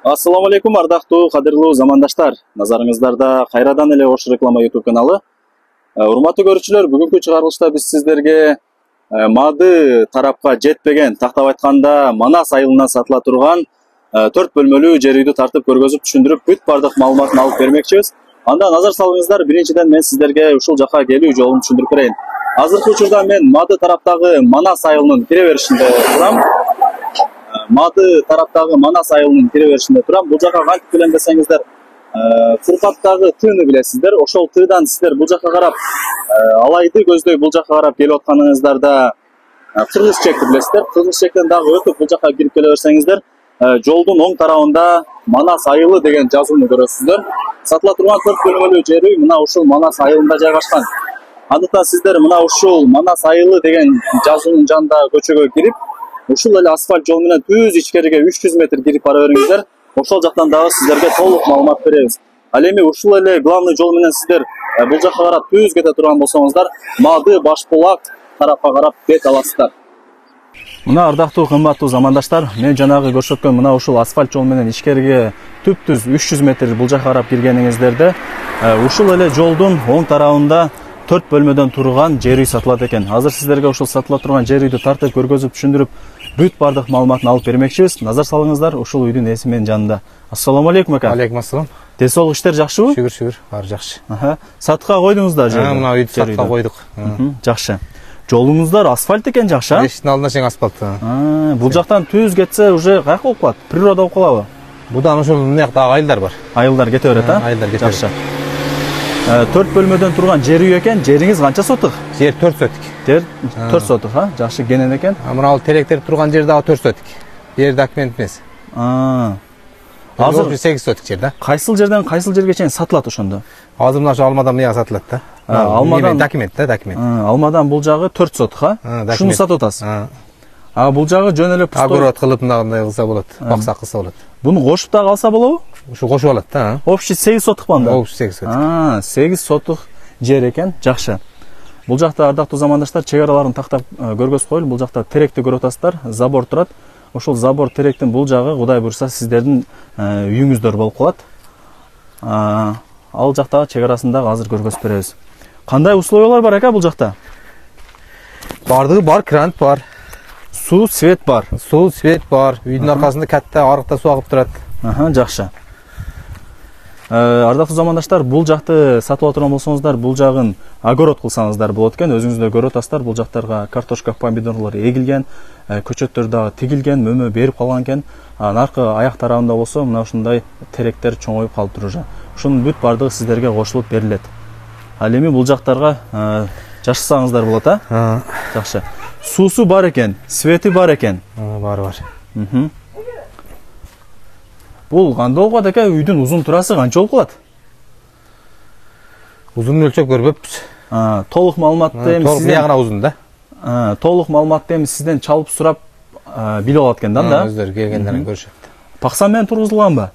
Assalamu alaikum, ардактуу кадырлуу замандаштар. Назарыңыздарда кайрадан эле Ош реклама YouTube каналы. Урматтуу көрүүчүлөр, бүгүнкү чыгарылышта биз сиздерге Мады тарапка жетпеген, тактап айтканда Манас айылынан сатыла турган 4 бөлмөлүү жер үйдү тартып көргөзүп түшүндүрүп, бүт бардык маалыматын алып бермекчибиз. Анда назар салыңыздар, биринчиден мен сиздерге ушул жака келүү жолун түшүндүрүп берейин. Азыркы учурда мен Мады тараптагы Манас айылынын кире беришинде турам. Мады тараптагы Манас айылынын кире беришинде турам. Бул жака кантип келем десеңиздер, Фуркаттагы тыны билесиздер. Ошол тыдан сиздер бул жака карап, алайды көздөй бул жака карап келип атканыңыздарда кыргыз чекти билесиздер. Кыргыз чектен дагы өтүп бул жака кирип келе берсеңиздер, жолдун оң тарабында Манас айылы деген жазууну көрөсүздөр. Сатыла турган 4 бөлмөлүү жер үй мына ушул Манас айылында жайгашкан. Андыктан сиздер мына ушул Манас айылы деген жазуунун жанындагы көчөгө кирип, ушул эле асфальт жол менен түз ичкериге 300 метр кирип бара бериңиздер. Ошол жактан дагы сиздерге толук маалымат беребиз. Ал эми ушул эле главный жол менен сиздер бул жакка карап түз кете турган болсоңуздар, Мады Башбулак тарапка карап бет аласыздар. Мына ардактуу кымбаттуу замандаштар, мен жанагы көрсөткөн мына ушул асфальт жол менен ичкериге түп-түз 300 метр бул жакка карап киргениңиздерде, ушул эле жолдун оң тарабында 4 бөлмөдөн турган жер үй сатылат экен. Азыр сиздерге ушул сатыла турган жер үйдү тартып көргөзүп түшүндүрүп, бүт бардык маалыматын алып бермекчибиз. Назар салыңыздар, ушул үйдүн ээси менин жанында. Ассаламу алейкум ака. Алейкум ассалам. Ден соолук иштер жакшыбы? Шүгүр, баары жакшы. Сатыкка койдуңуздар жерди? Мына үйдү сатыкка койдук. Жакшы. Жолуңуздар асфальт экен, жакшы. Эшиктин алдына чейин асфальт. Бул жактан түз кетсе уже каяк болуп калат? Природа болуп калабы? Будан ушул мына жакта айылдар бар. Айылдар кете берет, Айылдар кете берет. 4 бөлмөдөн турган жер үй экен. Жериңиз канча сотук? Жер 4 сотук. Жер 4 сотук, жакшы кенен экен. Мына ал теректер турган жер дагы 4 сотук. Бер документ эмес. Азыр 8 сотук жер да. Кайсыл жерден кайсыл жерге чейин сатылат ошондо? Азыр мына Алмадан мыяга сатылат да. Алмадан документ. Алмадан бул жагы 4 сотук, Ушуну сатып атасыз. Бул жагы жөн эле пустой. Огород кылып мындай кылса болот, баксак кылса болот. Буну кошуп дагы алса болобу? Ушу кошуп алат да. Общий 8 сотук банда. Общий 8 сотук. 8 сотук жер экен, жакшы. Бул жакта ардактуу замандаштар чек араларын тактап көргөзүп коелу. Бул жакта теректи көрүп атасыздар, забор турат. Ошол забор теректин бул жагы Кудай буйрса сиздердин үйүңүздөр болуп калат. Ал жактагы чек арасындагы азыр көргөзүп беребиз. Кандай условиялар бар ака бул жакта? Бардыгы бар, кран бар. Суу, свет бар. Суу, свет бар. Үйдүн аркасында катта арыкта суу агып турат. Жакшы. Ардактуу замандаштар, бул жакты сатып отурган болсоңуздар, бул жагын огород кылсаңыздар болот экен. Өзүңүздөр көрүп атасыздар, бул жактарга картошка, помидорлор эгилген, көчөттөр дагы тигилген, мөмө берип калган экен. Наркы аяк тарабында болсо, мына ушундай теректер чоңоюп калып туружа. Ушунун бүт бардыгы сиздерге кошулуп берилет. Ал эми бул жактарга жашасаңыздар болот, Жакшы. Суусу бар экен, свети бар экен. Бар. Бул кандай болуп калат экен? Үйдүн узун турасы канча болуп калат? Узун өлчөп көрбөппүз. Толук маалыматты эми сизден ягына узун да. Толук маалыматты эми сизден чалып сурап билип алат экен да. Өздөрү келгендерин көрүшөт. Паксан менен тургузулганбы?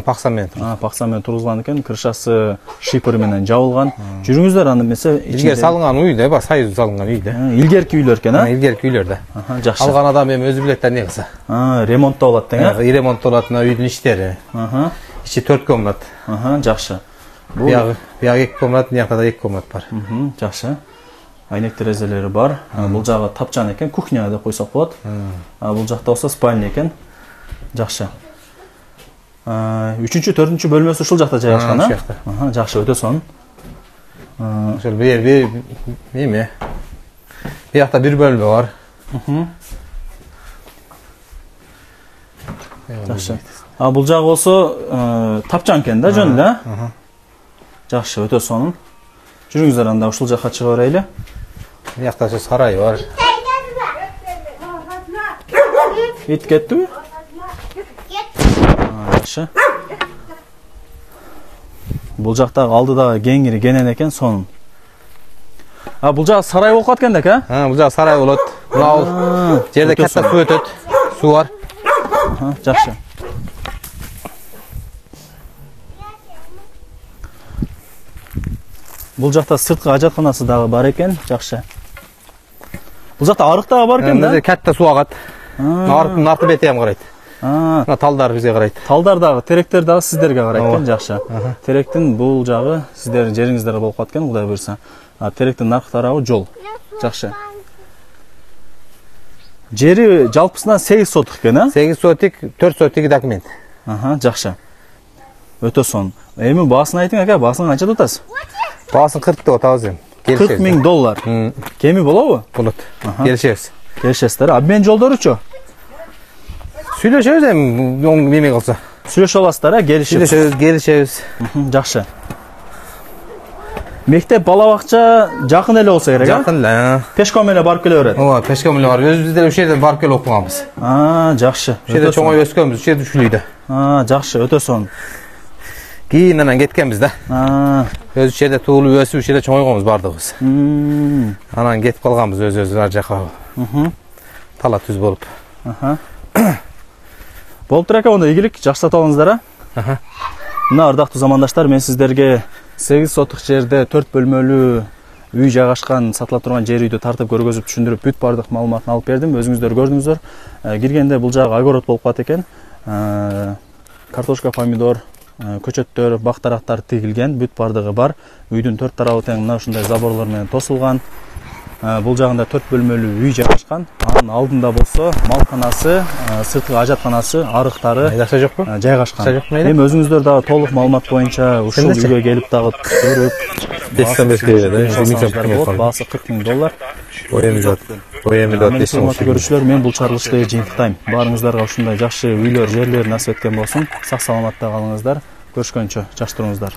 Паксан менен тургузулган. Паксан менен тургузулган экен, крышасы шипер менен жабылган. Жүрүңүздөр аны эмесе илгери салынган үй да, союз салынган үй да. Илгерки үйлөр экен, Илгерки үйлөр да. Жакшы. Алган адам эми өзү билет да эмне кылса. Ремонттолот тең, Ремонттолот мына үйдүн иштери. Ичи 4 комнат. Жакшы. Бияг 2 комнат, мына жакта да 2 комнат бар. Жакшы. Айнек терезелери бар. Бул жагы тапчан экен, кухня деп койсок болот. Бул жакта болсо спальня экен. Жакшы. 3-чү, 4-чү бөлмөсү ушул жакта жайгашкан, Жакшы, өтө сонун. Ошол бир эме. Биякта бир бөлмө бар. Жакшы. Бул жагы болсо тапчан экен да, жөн эле. Жакшы, өтө сонун. Жүрүңүздөр анда ушул жакка чыга берели. Биякта сарай бар. Ит кеттиби? Жакшы. Бул жактагы алдыдагы кеңири кенен экен, сонун. Бул жагы сарай болуп калат экен да, Бул жагы сарай болот. Мына жерде катта суу өтөт. Суу бар. Жакшы. Бул жакта сырткы ажатканасы дагы бар экен, жакшы. Бул жакта арык дагы бар экен да. Катта суу агат. Наркы бети ham карайт. Мына талдар бизге карайт. Талдар дагы, теректер дагы сиздерге карайт экен, жакшы. Теректин бул жагы сиздердин жериңиздер болуп калат экен, Кудай буйрса. Теректин наркы тарабы жол. Жакшы. Жери жалпысынан 8 сотук экен, а? 8 сотик, 4 сотик документ. Жакшы. Өтө сон. Эми баасын айтың ака, баасын канча атасыз? Баасын 40 деп атабыз эми. $40,000. Кеми болобу? Болот. Келишебиз. Келишесиздер. Обмен жолдоручу? Сүйлөшөбүз эми, неме кылса. Сүйлөшүп аласыздар, а? Келишебиз. Жакшы. Мектеп бала бакча жакын эле болсо керек, а? Жакын эле. Пешком эле барып келе берет. Ооба, пешком эле барып, өзүбүз деле ушул жерден барып келип окуганбыз. Жакшы. Ушул жерде чоңоюп өскөнбүз, ушул жерде Ушулүйдө. Жакшы, өтө сон. Кийин анан кеткенбиз да. Өз ушул жерде туулуп өсүп, ушул жерде чоңойгонбуз бардыгыбыз. Анан кетип калганбыз өзүбүз ар жака. Тала түз болуп. Болуптур ака, онда ийгилик, жакшы сатып алыңыздар, а? Мына ардактуу замандаштар, мен сиздерге 8 сотук жерде 4 бөлмөлүү үй жайгашкан, сатыла турган жер үйдү тартып көргөзүп түшүндүрүп бүт бардык маалыматын алып бердим. Өзүңүздөр көрдүңүздөр. Киргенде бул жагы огород болуп калат экен. Картошка, помидор, көчөттөр, бактарактар тигилген, бүт бардыгы бар. Үйдүн 4 тарабы тең мына ушундай заборлор менен тосулган. Бул жагында 4 бөлмөлүү үй жайгашкан. Анын алдында болсо малканасы, сырткы ажатканасы, арыктары жайгашкан. Эми өзүңүздөр дагы толук маалымат боюнча ушул үйгө келип дагы көрүп, баасы $40,000. Көрүүчүлөр, мен бул чарылышты жыйынтыктайм. Баарыңыздарга ушундай жакшы үйлөр, жерлер насип эткен болсун. Сак саламатта калыңыздар. Көрүшкөнчө, жакшы туруңуздар.